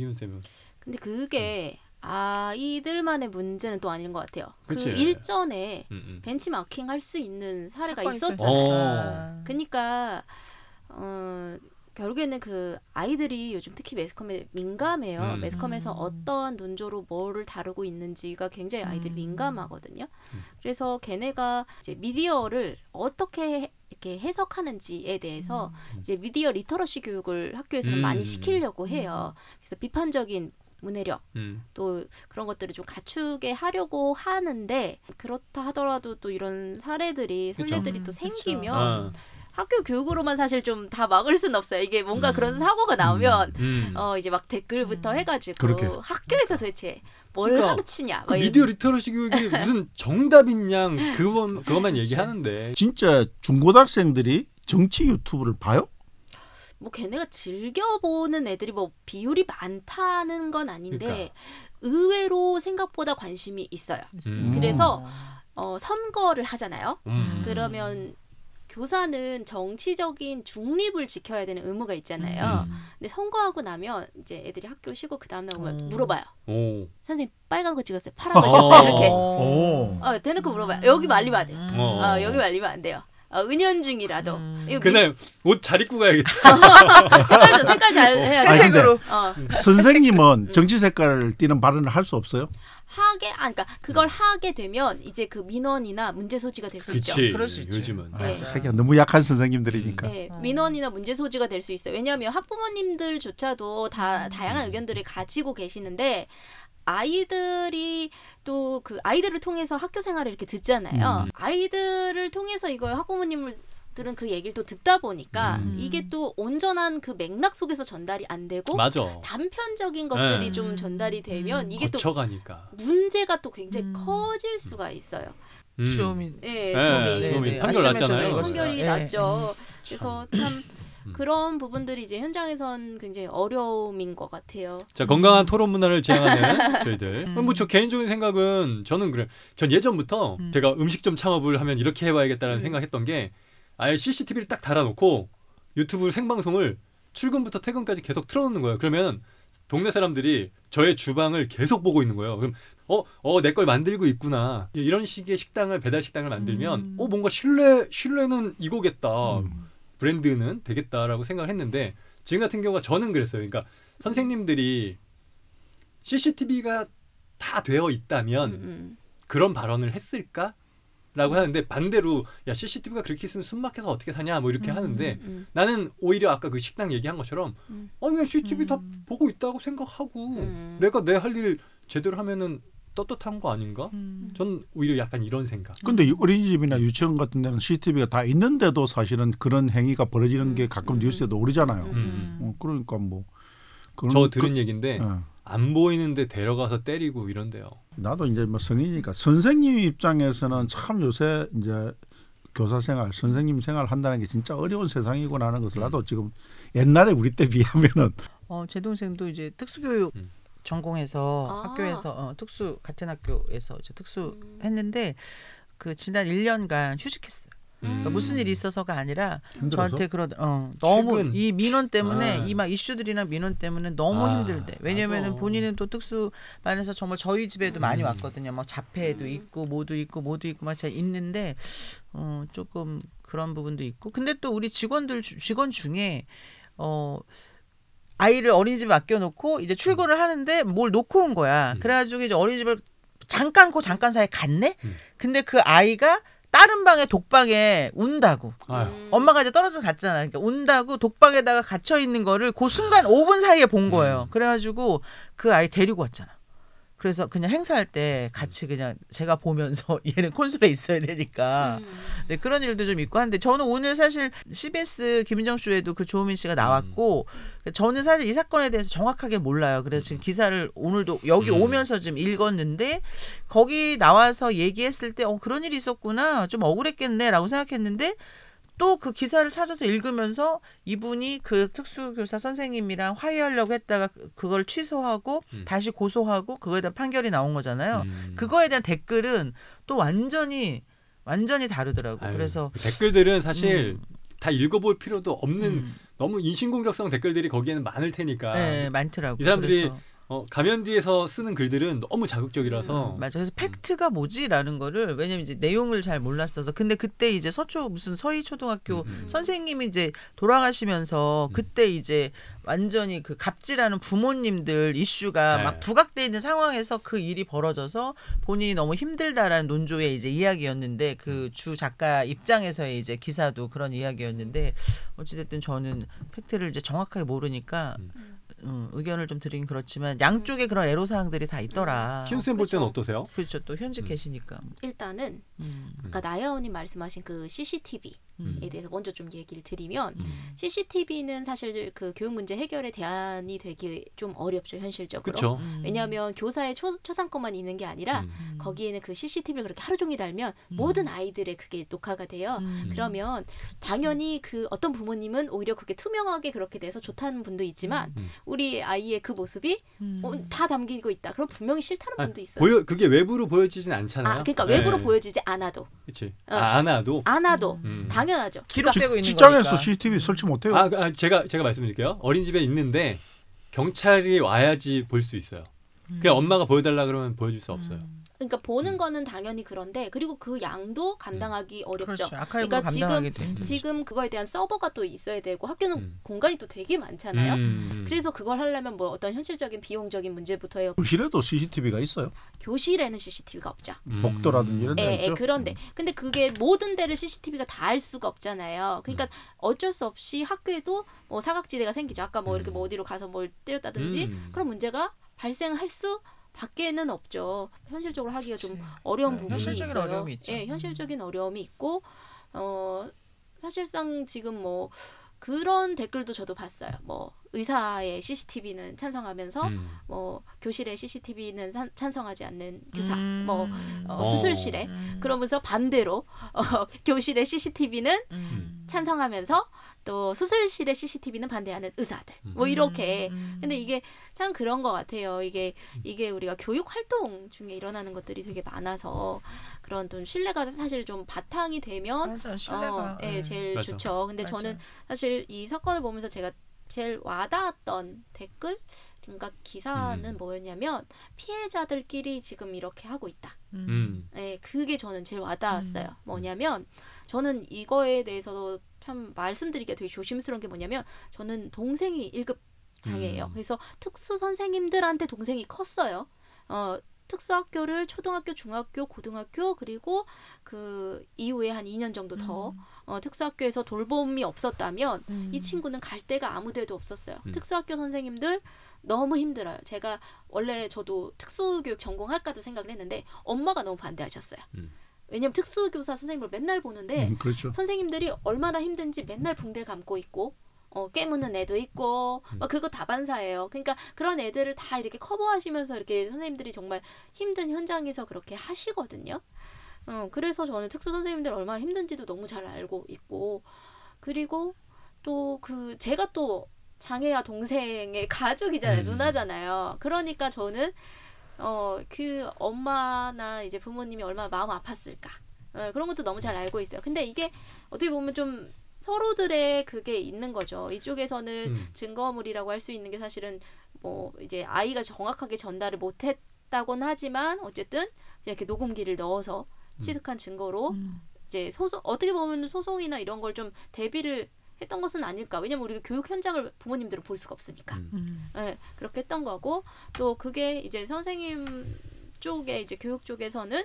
이윤쌤은. 근데 그게 아이들만의 문제는 또 아닌 것 같아요. 그치. 그 일전에 벤치마킹 할 수 있는 사례가 있었잖아요. 그러니까 결국에는 그 아이들이 요즘 특히 매스컴에 민감해요. 매스컴에서 어떠한 논조로 뭐를 다루고 있는지가 굉장히 아이들이 민감하거든요. 그래서 걔네가 이제 미디어를 어떻게 이렇게 해석하는지에 대해서 이제 미디어 리터러시 교육을 학교에서는 많이 시키려고 해요. 그래서 비판적인 문해력 또 그런 것들을 좀 갖추게 하려고 하는데 그렇다 하더라도 또 이런 사례들이 선례들이 또 생기면 학교 교육으로만 사실 좀 다 막을 수는 없어요. 이게 뭔가 그런 사고가 나오면 이제 막 댓글부터 해가지고 그렇게. 학교에서 도대체 뭘 그러니까 가르치냐. 그 미디어 리터러시 교육이 무슨 정답인 양 그것만 얘기하는데 진짜 중고등학생들이 정치 유튜브를 봐요? 뭐 걔네가 즐겨보는 애들이 뭐 비율이 많다는 건 아닌데 그러니까. 의외로 생각보다 관심이 있어요. 그래서 선거를 하잖아요. 그러면 교사는 정치적인 중립을 지켜야 되는 의무가 있잖아요. 근데 선거하고 나면 이제 애들이 학교 쉬고 그 다음날 오면 물어봐요. 선생님 빨간 거 찍었어요? 파란 거 찍었어요? 이렇게. 대놓고 물어봐요. 여기 말리면 안 돼요. 여기 말리면 안 돼요. 은연중이라도. 그날 옷 잘 입고 가야겠다. 색깔 잘 해야 돼. 색으로. 선생님은 정치 색깔을 띠는 발언을 할 수 없어요? 그러니까 그걸 하게 되면 이제 그 민원이나 문제 소지가 될 수 있죠. 그럴 수 있죠. 요즘은. 네. 하기가 너무 약한 선생님들이니까. 네, 민원이나 문제 소지가 될 수 있어요. 왜냐하면 학부모님들조차도 다 다양한 의견들을 가지고 계시는데 아이들이 또 그 아이들을 통해서 학교 생활을 이렇게 듣잖아요. 아이들을 통해서 이걸 학부모님들은 그 얘기를 또 듣다 보니까 이게 또 온전한 그 맥락 속에서 전달이 안 되고 맞아. 단편적인 것들이 좀 전달이 되면 이게 거쳐가니까. 또 문제가 또 굉장히 커질 수가 있어요. 주호민. 주호민 판결 났잖아요. 판결이 났죠. 그래서 참 그런 부분들이 이제 현장에선 굉장히 어려움인 것 같아요. 자, 건강한 토론 문화를 지향하는 저희들. 뭐 저 개인적인 생각은 저는 그래. 전 예전부터 제가 음식점 창업을 하면 이렇게 해봐야겠다는 생각했던 게 아예 CCTV를 딱 달아놓고 유튜브 생방송을 출근부터 퇴근까지 계속 틀어놓는 거예요. 그러면 동네 사람들이 저의 주방을 계속 보고 있는 거예요. 그럼 내 걸 만들고 있구나. 이런 식의 식당을 배달 식당을 만들면 뭔가 신뢰는 이거겠다. 브랜드는 되겠다라고 생각을 했는데 지금 같은 경우가 저는 그랬어요. 그러니까 선생님들이 CCTV가 다 되어 있다면 그런 발언을 했을까? 라고 하는데 반대로 야 CCTV가 그렇게 있으면 숨 막혀서 어떻게 사냐 뭐 이렇게 하는데 나는 오히려 아까 그 식당 얘기한 것처럼 그냥 CCTV 다 보고 있다고 생각하고 내가 내 할 일 제대로 하면은 떳떳한 거 아닌가? 전 오히려 약간 이런 생각. 근데 어린이집이나 유치원 같은 데는 CCTV가 다 있는데도 사실은 그런 행위가 벌어지는 게 가끔 뉴스에도 오르잖아요. 그러니까 뭐 저 들은 얘기인데 안 보이는데 데려가서 때리고 이런데요. 나도 이제 뭐 성인이니까 선생님 입장에서는 참 요새 이제 교사 생활, 선생님 생활 한다는 게 진짜 어려운 세상이구나 하는 것을 나도 지금 옛날에 우리 때 비하면은 제 동생도 이제 특수교육 전공해서 학교에서 특수 같은 학교에서 이제 특수 했는데 그 지난 1년간 휴직했어요. 그러니까 무슨 일이 있어서가 아니라 힘들어서? 저한테 너무 이 민원 때문에 이 막 이슈들이나 민원 때문에 너무 힘들대. 왜냐면은 본인은 또 특수반에서 정말 저희 집에도 많이 왔거든요. 막 자폐도 있고 모두 있고 막 있는데 조금 그런 부분도 있고. 근데 또 우리 직원 중에 아이를 어린이집에 맡겨놓고 이제 출근을 하는데 뭘 놓고 온 거야. 그래가지고 이제 어린이집을 잠깐 사이에 갔네. 근데 그 아이가 다른 방에 독방에 운다고. 엄마가 이제 떨어져서 갔잖아. 그러니까 운다고 독방에다가 갇혀 있는 거를 그 순간 5분 사이에 본 거예요. 그래가지고 그 아이 데리고 왔잖아. 그래서 그냥 행사할 때 같이 그냥 제가 보면서 얘는 콘솔에 있어야 되니까 네, 그런 일도 좀 있고 한데 저는 오늘 사실 CBS 김인정 쇼에도 그 조우민 씨가 나왔고 저는 사실 이 사건에 대해서 정확하게 몰라요. 그래서 지금 기사를 오늘도 여기 오면서 좀 읽었는데 거기 나와서 얘기했을 때 그런 일이 있었구나 좀 억울했겠네라고 생각했는데 또 그 기사를 찾아서 읽으면서 이분이 그 특수교사 선생님이랑 화해하려고 했다가 그걸 취소하고 다시 고소하고 그거에 대한 판결이 나온 거잖아요. 그거에 대한 댓글은 또 완전히 다르더라고요. 그래서 댓글들은 사실 다 읽어볼 필요도 없는 너무 인신공격성 댓글들이 거기에는 많을 테니까. 네, 많더라고요. 이 사람들이 그래서. 가면뒤에서 쓰는 글들은 너무 자극적이라서 맞아. 그래서 팩트가 뭐지라는 거를 왜냐면 이제 내용을 잘 몰랐어서 근데 그때 이제 무슨 서희 초등학교 선생님이 이제 돌아가시면서 그때 이제 완전히 그 갑질하는 부모님들 이슈가 네. 막 부각돼 있는 상황에서 그 일이 벌어져서 본인이 너무 힘들다라는 논조의 이제 이야기였는데 그 주 작가 입장에서의 이제 기사도 그런 이야기였는데 어찌됐든 저는 팩트를 이제 정확하게 모르니까 의견을 좀 드리긴 그렇지만 양쪽에 그런 애로사항들이 다 있더라. 키운쌤 볼 때는 어떠세요? 그렇죠. 또 현직 계시니까. 일단은 아까 나야원님 말씀하신 그 CCTV에 대해서 먼저 좀 얘기를 드리면 CCTV는 사실 그 교육 문제 해결의 대안이 되기 좀 어렵죠 현실적으로. 그렇죠. 왜냐하면 교사의 초상권만 있는 게 아니라 거기에는 그 CCTV를 그렇게 하루 종일 달면 모든 아이들의 그게 녹화가 돼요. 그러면 당연히 그 어떤 부모님은 오히려 그게 투명하게 그렇게 돼서 좋다는 분도 있지만 우리 아이의 그 모습이 다 담기고 있다. 그럼 분명히 싫다는 분도 있어요. 그게 외부로 보여지진 않잖아요. 그러니까 외부로 보여지지 않아도. 그렇지. 않아도. 당연하죠. 기록되고 있는 직장에서 거니까. CCTV 설치 못해요. 제가 말씀드릴게요. 어린이집에 있는데 경찰이 와야지 볼 수 있어요. 그냥 엄마가 보여달라 그러면 보여줄 수 없어요. 그러니까 보는 거는 당연히 그런데 그리고 그 양도 감당하기 어렵죠. 그렇죠. 아카이브가 감당하게 지금 그거에 대한 서버가 또 있어야 되고 학교는 공간이 또 되게 많잖아요. 그래서 그걸 하려면 뭐 어떤 현실적인 비용적인 문제부터 해요. 교실에도 CCTV가 있어요? 교실에는 CCTV가 없죠. 복도라든지 이런 데 있죠. 그런데 근데 그게 모든 데를 CCTV가 다 할 수가 없잖아요. 그러니까 어쩔 수 없이 학교에도 뭐 사각지대가 생기죠. 아까 뭐 이렇게 뭐 어디로 가서 뭘 때렸다든지 그런 문제가 발생할 수 밖에는 없죠. 현실적으로 하기가 좀 어려운 부분이 현실적인 있어요. 어려움이 있죠. 현실적인 어려움이 있고 사실상 지금 뭐 그런 댓글도 저도 봤어요. 뭐 의사의 CCTV는 찬성하면서 뭐 교실의 CCTV는 찬성하지 않는 교사, 뭐 수술실에 그러면서 반대로 교실의 CCTV는 찬성하면서 또 수술실의 CCTV는 반대하는 의사들, 뭐 이렇게. 근데 이게 참 그런 것 같아요. 이게 우리가 교육 활동 중에 일어나는 것들이 되게 많아서 그런 좀 신뢰가 사실 좀 바탕이 되면 맞아, 신뢰가 제일 맞아. 좋죠. 근데 맞아. 저는 사실 이 사건을 보면서 제가 제일 와닿았던 댓글 그러니까 기사는 뭐였냐면 피해자들끼리 지금 이렇게 하고 있다. 네, 그게 저는 제일 와닿았어요. 뭐냐면 저는 이거에 대해서 참 말씀드리기가 되게 조심스러운 게 뭐냐면 저는 동생이 1급 장애예요. 그래서 특수 선생님들한테 동생이 컸어요. 특수학교를 초등학교, 중학교, 고등학교 그리고 그 이후에 한 2년 정도 더 특수학교에서 돌봄이 없었다면 이 친구는 갈 데가 아무 데도 없었어요. 특수학교 선생님들 너무 힘들어요. 제가 원래 저도 특수교육 전공할까도 생각을 했는데 엄마가 너무 반대하셨어요. 왜냐면 특수교사 선생님을 맨날 보는데 그렇죠. 선생님들이 얼마나 힘든지 맨날 붕대 감고 있고 깨무는 애도 있고 막 그거 다반사예요. 그러니까 그런 애들을 다 이렇게 커버하시면서 이렇게 선생님들이 정말 힘든 현장에서 그렇게 하시거든요. 그래서 저는 특수 선생님들 얼마나 힘든지도 너무 잘 알고 있고 그리고 또 제가 또 장애아 동생의 가족이잖아요. 누나잖아요. 그러니까 저는 그 엄마나 이제 부모님이 얼마나 마음 아팠을까. 그런 것도 너무 잘 알고 있어요. 근데 이게 어떻게 보면 좀 서로들의 그게 있는 거죠. 이쪽에서는 증거물이라고 할 수 있는 게 사실은 뭐 이제 아이가 정확하게 전달을 못했다고는 하지만 어쨌든 이렇게 녹음기를 넣어서 취득한 증거로 이제 어떻게 보면 소송이나 이런 걸 좀 대비를 했던 것은 아닐까. 왜냐면 우리가 교육 현장을 부모님들은 볼 수가 없으니까. 네, 그렇게 했던 거고 또 그게 이제 선생님 쪽에 이제 교육 쪽에서는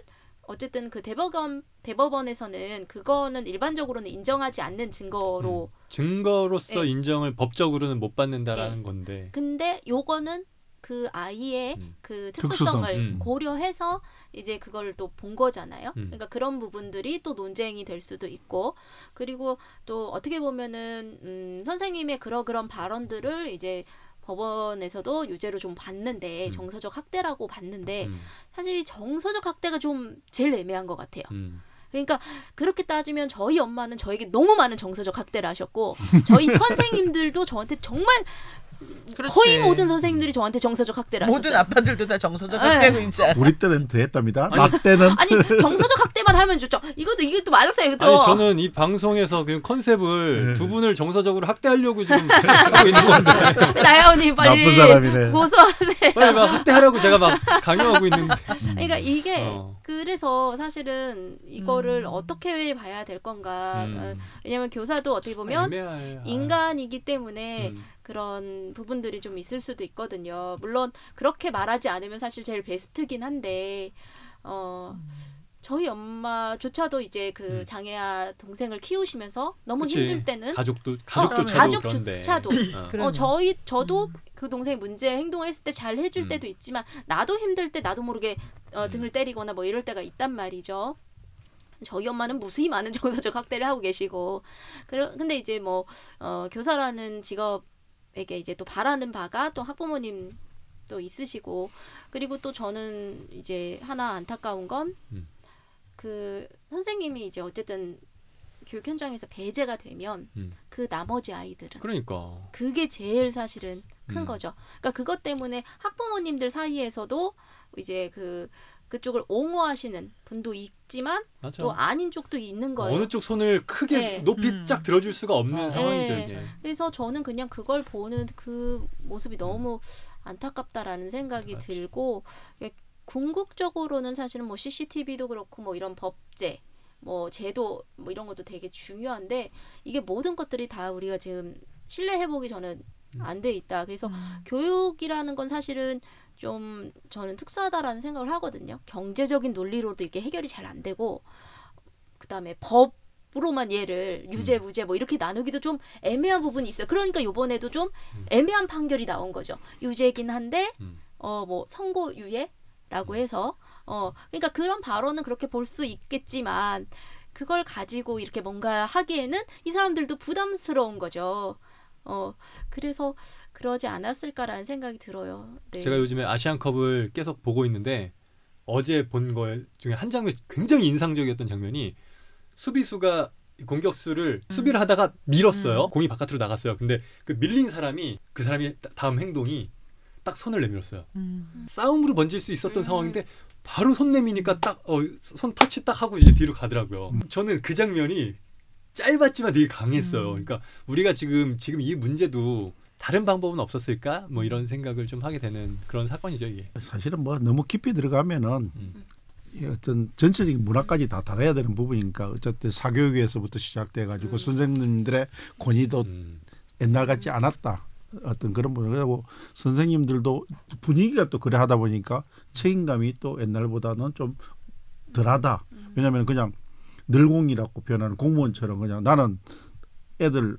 어쨌든 그 대법원에서는 그거는 일반적으로는 인정하지 않는 증거로 증거로서 인정을 법적으로는 못 받는다라는 건데. 근데 요거는 그 아이의 그 특수성을 고려해서 이제 그걸 또 본 거잖아요. 그러니까 그런 부분들이 또 논쟁이 될 수도 있고 그리고 또 어떻게 보면은 선생님의 그런 발언들을 이제 법원에서도 유죄로 좀 봤는데 정서적 학대라고 봤는데 사실 이 정서적 학대가 좀 제일 애매한 것 같아요. 그러니까 그렇게 따지면 저희 엄마는 저에게 너무 많은 정서적 학대를 하셨고 저희 선생님들도 저한테 정말 그렇지. 거의 모든 선생님들이 저한테 정서적 학대를 모든 하셨어요. 아빠들도 다 정서적 학대고 있지 않아. 우리 때는 더 했답니다. 나 때는 아니 정서적 학대만 하면 좋죠. 이것도 맞았어요. 이것도. 아니 저는 이 방송에서 그 컨셉을 네. 두 분을 정서적으로 학대하려고 지금 하고 있는 건데 나연이 빨리 나쁜 사람이네. 고소하세요. 빨리 막 학대하라고 제가 막 강요하고 있는데. 그러니까 이게 어. 그래서 사실은 이거를 어떻게 봐야 될 건가. 왜냐면 교사도 어떻게 보면 애매해. 인간이기 때문에 음. 그런 부분들이 좀 있을 수도 있거든요. 물론 그렇게 말하지 않으면 사실 제일 베스트긴 한데 저희 엄마조차도 이제 그 장애아 동생을 키우시면서 너무 그치. 힘들 때는 가족조차도 그런데. 가족조차도 저도 그 동생이 문제 행동을 했을 때 잘 해줄 때도 있지만 나도 힘들 때 나도 모르게 등을 때리거나 뭐 이럴 때가 있단 말이죠. 저희 엄마는 무수히 많은 정서적 학대를 하고 계시고 근데 이제 뭐 교사라는 직업에게 이제 또 바라는 바가 또 학부모님 또 있으시고 그리고 또 저는 이제 하나 안타까운 건 그 선생님이 이제 어쨌든 교육 현장에서 배제가 되면 그 나머지 아이들은 그러니까 그게 제일 사실은 큰 거죠. 그러니까 그것 때문에 학부모님들 사이에서도 이제 그쪽을 옹호하시는 분도 있지만 맞아. 또 아닌 쪽도 있는 거예요. 어느 쪽 손을 크게 네. 높이 쫙 들어줄 수가 없는 상황이죠. 네. 이제. 그래서 저는 그냥 그걸 보는 그 모습이 너무 안타깝다라는 생각이 맞아. 들고 궁극적으로는 사실은 뭐 CCTV도 그렇고 뭐 이런 법제 뭐 제도 뭐 이런 것도 되게 중요한데 이게 모든 것들이 다 우리가 지금 신뢰 회복이 저는 안 돼 있다. 그래서 교육이라는 건 사실은 좀 저는 특수하다라는 생각을 하거든요. 경제적인 논리로도 이게 해결이 잘 안 되고 그다음에 법으로만 얘를 유죄 무죄 뭐 이렇게 나누기도 좀 애매한 부분이 있어요. 그러니까 이번에도 좀 애매한 판결이 나온 거죠. 유죄긴 한데 뭐 선고유예라고 해서 그러니까 그런 발언은 그렇게 볼 수 있겠지만 그걸 가지고 이렇게 뭔가 하기에는 이 사람들도 부담스러운 거죠. 그래서 그러지 않았을까라는 생각이 들어요. 네. 제가 요즘에 아시안컵을 계속 보고 있는데 어제 본 거 중에 한 장면 굉장히 인상적이었던 장면이 수비수가 공격수를 수비를 하다가 밀었어요. 공이 바깥으로 나갔어요. 근데 그 밀린 사람이 그 사람이 다음 행동이 딱 손을 내밀었어요. 싸움으로 번질 수 있었던 상황인데 바로 손 내미니까 딱 손 터치 딱 하고 이제 뒤로 가더라고요. 저는 그 장면이 짧았지만 되게 강했어요. 그러니까 우리가 지금 이 문제도 다른 방법은 없었을까? 뭐 이런 생각을 좀 하게 되는 그런 사건이죠, 이게. 사실은 뭐 너무 깊이 들어가면은 어떤 전체적인 문화까지 다 달아야 되는 부분이니까 어쨌든 사교육에서부터 시작돼 가지고 선생님들의 권위도 옛날 같지 않았다. 어떤 그런 부분. 그리고 선생님들도 분위기가 또 그래 하다 보니까 책임감이 또 옛날보다는 좀 덜하다. 왜냐하면 그냥 늘공이라고 표현하는 공무원처럼 그냥 나는 애들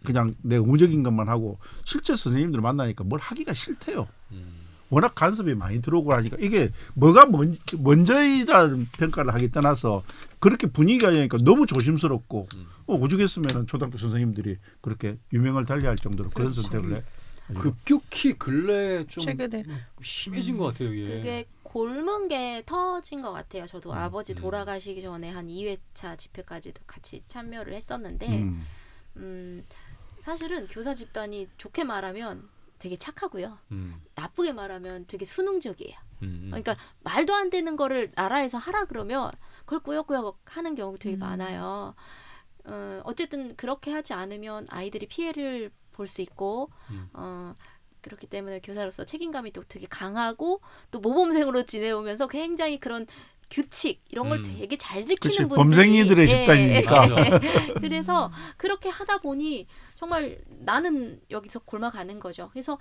그냥 내 의무적인 것만 하고 실제 선생님들 만나니까 뭘 하기가 싫대요. 워낙 간섭이 많이 들어오고 하니까 이게 뭐가 먼저이라는 평가를 하기 떠나서 그렇게 분위기가 되니까 너무 조심스럽고 오죽했으면 초등학교 선생님들이 그렇게 유명을 달리할 정도로 그런 선택을 해. 급격히 근래 좀 최근에 심해진 것 같아요, 이게. 그게 곪은 게 터진 것 같아요. 저도 아버지 돌아가시기 전에 한 2회차 집회까지도 같이 참여를 했었는데 사실은 교사 집단이 좋게 말하면 되게 착하고요. 나쁘게 말하면 되게 수능적이에요. 그러니까 말도 안 되는 거를 나라에서 하라 그러면 그걸 꾸역꾸역 하는 경우가 되게 많아요. 어쨌든 그렇게 하지 않으면 아이들이 피해를 볼 수 있고 그렇기 때문에 교사로서 책임감이 또 되게 강하고 또 모범생으로 지내오면서 굉장히 그런 규칙 이런 걸 되게 잘 지키는 분들이 범생이들의 집단이니까. 그래서 그렇게 하다 보니 정말 나는 여기서 골마가는 거죠. 그래서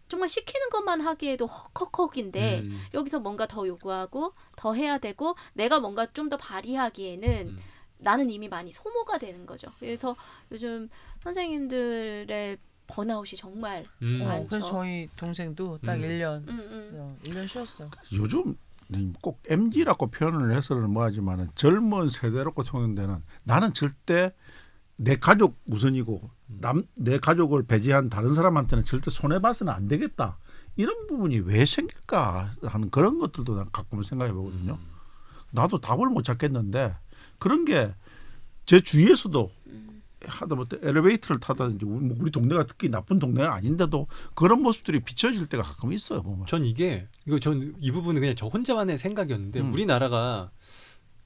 정말 시키는 것만 하기에도 헉헉헉인데 여기서 뭔가 더 요구하고 더 해야 되고 내가 뭔가 좀 더 발휘하기에는 나는 이미 많이 소모가 되는 거죠. 그래서 요즘 선생님들의 번아웃이 정말 많죠. 그래서 저희 동생도 딱 1년 1년 쉬었어. 요즘 꼭 MZ라고 표현을 해서는 뭐하지만은 젊은 세대라고 통용되는 나는 절대 내 가족 우선이고 내 가족을 배제한 다른 사람한테는 절대 손해봐서는 안 되겠다. 이런 부분이 왜 생길까 하는 그런 것들도 난 가끔 생각해 보거든요. 나도 답을 못 찾겠는데 그런 게 제 주위에서도 하다못해 엘리베이터를 타다든지 우리 동네가 특히 나쁜 동네가 아닌데도 그런 모습들이 비춰질 때가 가끔 있어요. 보면. 전 이 부분은 그냥 저 혼자만의 생각이었는데 우리나라가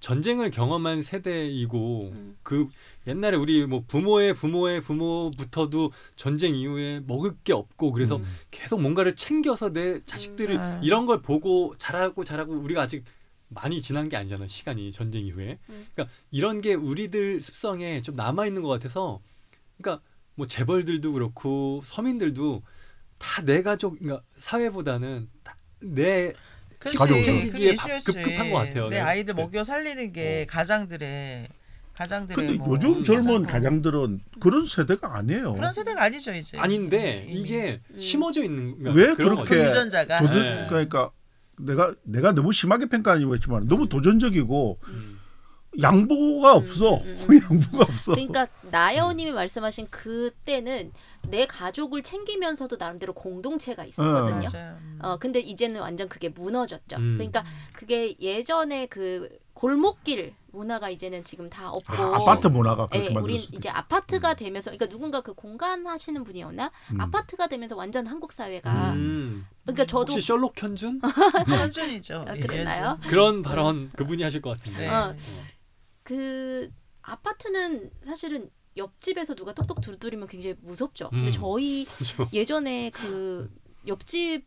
전쟁을 경험한 세대이고 그 옛날에 우리 뭐 부모의 부모부터도 전쟁 이후에 먹을 게 없고 그래서 계속 뭔가를 챙겨서 내 자식들을 이런 걸 보고 자라고 우리가 아직 많이 지난 게 아니잖아 시간이 전쟁 이후에. 그러니까 이런 게 우리들 습성에 좀 남아 있는 것 같아서 그러니까 뭐 재벌들도 그렇고 서민들도 다 내 가족 그러니까 사회보다는 다 내 가족 챙기기에 급급한 것 같아요. 내 아이들 먹여 살리는 게 가장들의 근데 뭐 요즘 젊은 가장들은 그런 세대가 아니에요. 그런 세대가 아니죠 이제. 아닌데 이게 심어져 있는 왜 그렇게 유전자가 그러니까 내가 너무 심하게 평가하는 거 있지만 너무 도전적이고 양보가 없어. 양보가 없어. 그러니까 나여님이 말씀하신 그때는 내 가족을 챙기면서도 나름대로 공동체가 있었거든요. 근데 이제는 완전 그게 무너졌죠. 그러니까 그게 예전에 그 골목길 문화가 이제는 지금 다 없고 아파트 문화가 그렇게 만들었어요. 우린 이제 아파트가 되면서 그러니까 누군가 그 공간 하시는 분이었나? 아파트가 되면서 완전 한국 사회가 그러니까 저도 혹시 셜록 현준? 현준이죠. 그랬나요? 그런 발언 그분이 하실 것 같은데. 그 아파트는 사실은 옆집에서 누가 톡톡 두드리면 굉장히 무섭죠. 근데 저희 그렇죠. 예전에 그 옆집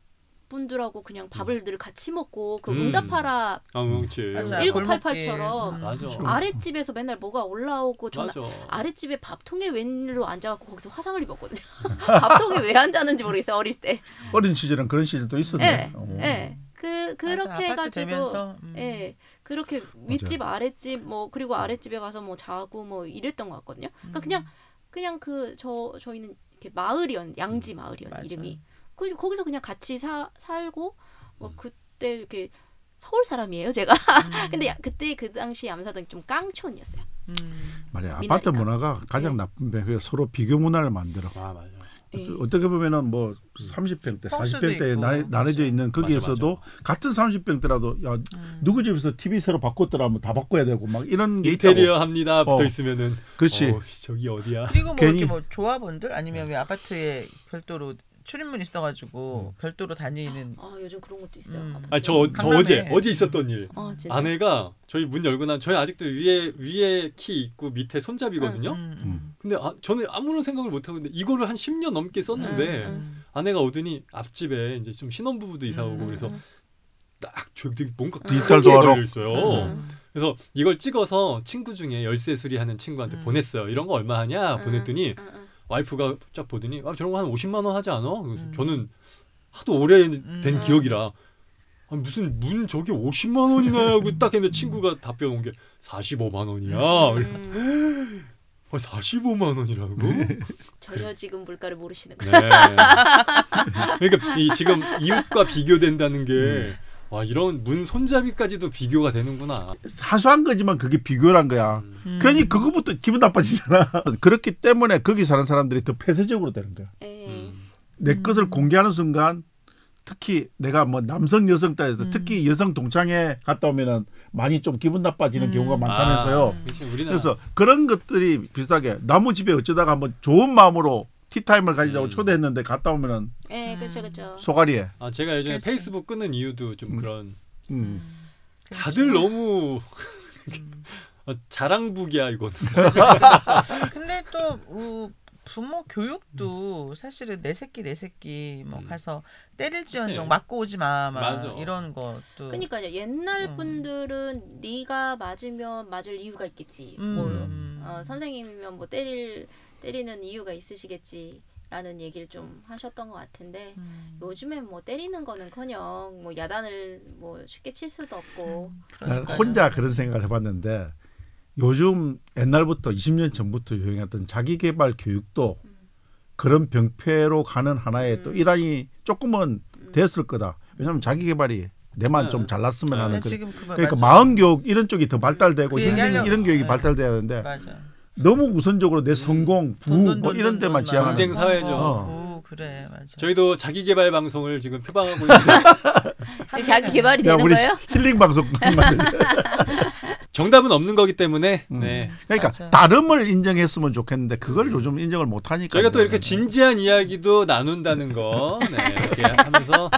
분들하고 그냥 밥을 늘 같이 먹고 그 응답하라 1988처럼 맞아. 아랫집에서 맨날 뭐가 올라오고 저는 맞아. 아랫집에 밥통에 웬일로 앉아갖고 거기서 화상을 입었거든요. 밥통에 왜 앉았는지 모르겠어요. 어릴 때. 어린 시절은 그런 시절도 있었네. 네. 그렇게 해가지고 그렇게 윗집 맞아. 아랫집 뭐 그리고 아랫집에 가서 뭐 자고 뭐 이랬던 것 같거든요. 그러니까 그냥 그 저희는 이렇게 양지 마을이었 이름이. 거기서 그냥 같이 살고 뭐 그때 이렇게 서울 사람이에요 제가. 근데 그때 그 당시 암사동이 좀 깡촌이었어요. 맞아요. 아파트 문화가 가장 나쁜 게 서로 비교 문화를 만들어. 맞아. 어떻게 보면은 뭐 30평대, 40평대에 나눠져 있는 거기에서도 맞아. 같은 30평대라도 야 누구 집에서 TV 새로 바꿨더라면 다 바꿔야 되고 막 이런 게 인테리어 있다고. 합니다 붙어 있으면은. 그렇지. 저기 어디야? 그리고 뭐 이렇게 뭐 조합원들 아니면 왜 아파트에 별도로 출입문 있어가지고 별도로 다니는. 요즘 그런 것도 있어요. 저 어제 있었던 일. 아내가 저희 문 열고 난 저희 아직도 위에 키 있고 밑에 손잡이거든요. 근데 저는 아무런 생각을 못 하고 있는데 이거를 한 10년 넘게 썼는데 아내가 오더니 앞집에 이제 좀 신혼부부도 이사 오고 그래서 딱 저기 뭔가 디지털도 걸려 있어요. 그래서 이걸 찍어서 친구 중에 열쇠 수리하는 친구한테 보냈어요. 이런 거 얼마 하냐 보냈더니. 와이프가 쫙 보더니 저런 거 한 50만 원 하지 않아? 그래서 저는 하도 오래된 기억이라 무슨 문 저게 50만 원이나 하고 딱 했는데 친구가 답변 온 게 45만 원이야. 45만 원이라고? 전혀 지금 물가를 모르시는 거예요. 네. 그러니까 지금 이웃과 비교된다는 게 이런 문 손잡이까지도 비교가 되는구나. 사소한 거지만 그게 비교란 거야. 괜히 그거부터 기분 나빠지잖아. 그렇기 때문에 거기 사는 사람들이 더 폐쇄적으로 되는 거야. 내 것을 공개하는 순간 특히 내가 뭐 남성 여성 따에서 특히 여성 동창회 갔다 오면은 많이 좀 기분 나빠지는 경우가 많다면서요. 그래서 그런 것들이 비슷하게 나무 집에 어쩌다가 한번 좋은 마음으로 티타임을 가지자고 초대했는데 갔다 오면은 그렇죠. 소가리에. 제가 예전에 페이스북 끊은 이유도 좀 그런 다들 너무 자랑북이야 이건. 근데 또 부모 교육도 사실은 내 새끼 뭐 가서 때릴지언정 맞고 오지 마 이런 것도. 그러니까요. 옛날 분들은 네가 맞으면 맞을 이유가 있겠지. 선생님이면 뭐 때리는 이유가 있으시겠지라는 얘기를 좀 하셨던 것 같은데 요즘엔 뭐 때리는 거는커녕 뭐 야단을 뭐 쉽게 칠 수도 없고. 난 혼자 그런 생각을 해봤는데 요즘 옛날부터 20년 전부터 유행했던 자기개발 교육도 그런 병폐로 가는 하나의 또 일환이 조금은 됐을 거다. 왜냐하면 자기개발이 내만 좀 잘났으면 하는 그러니까 마음교육 이런 쪽이 더 발달되고 이런 교육이 발달돼야 하는데 너무 우선적으로 내 성공, 부 뭐 이런 데만 지향하는 경쟁 사회죠. 그래 맞아. 저희도 자기개발 방송을 지금 표방하고 있는데 자기 개발이 되는 거예요? 힐링 방송 정답은 없는 거기 때문에 네. 그러니까 맞아. 다름을 인정했으면 좋겠는데 그걸 요즘 인정을 못 하니까 저희가 또 이렇게 진지한 이야기도 나눈다는 거 네, 이렇게 하면서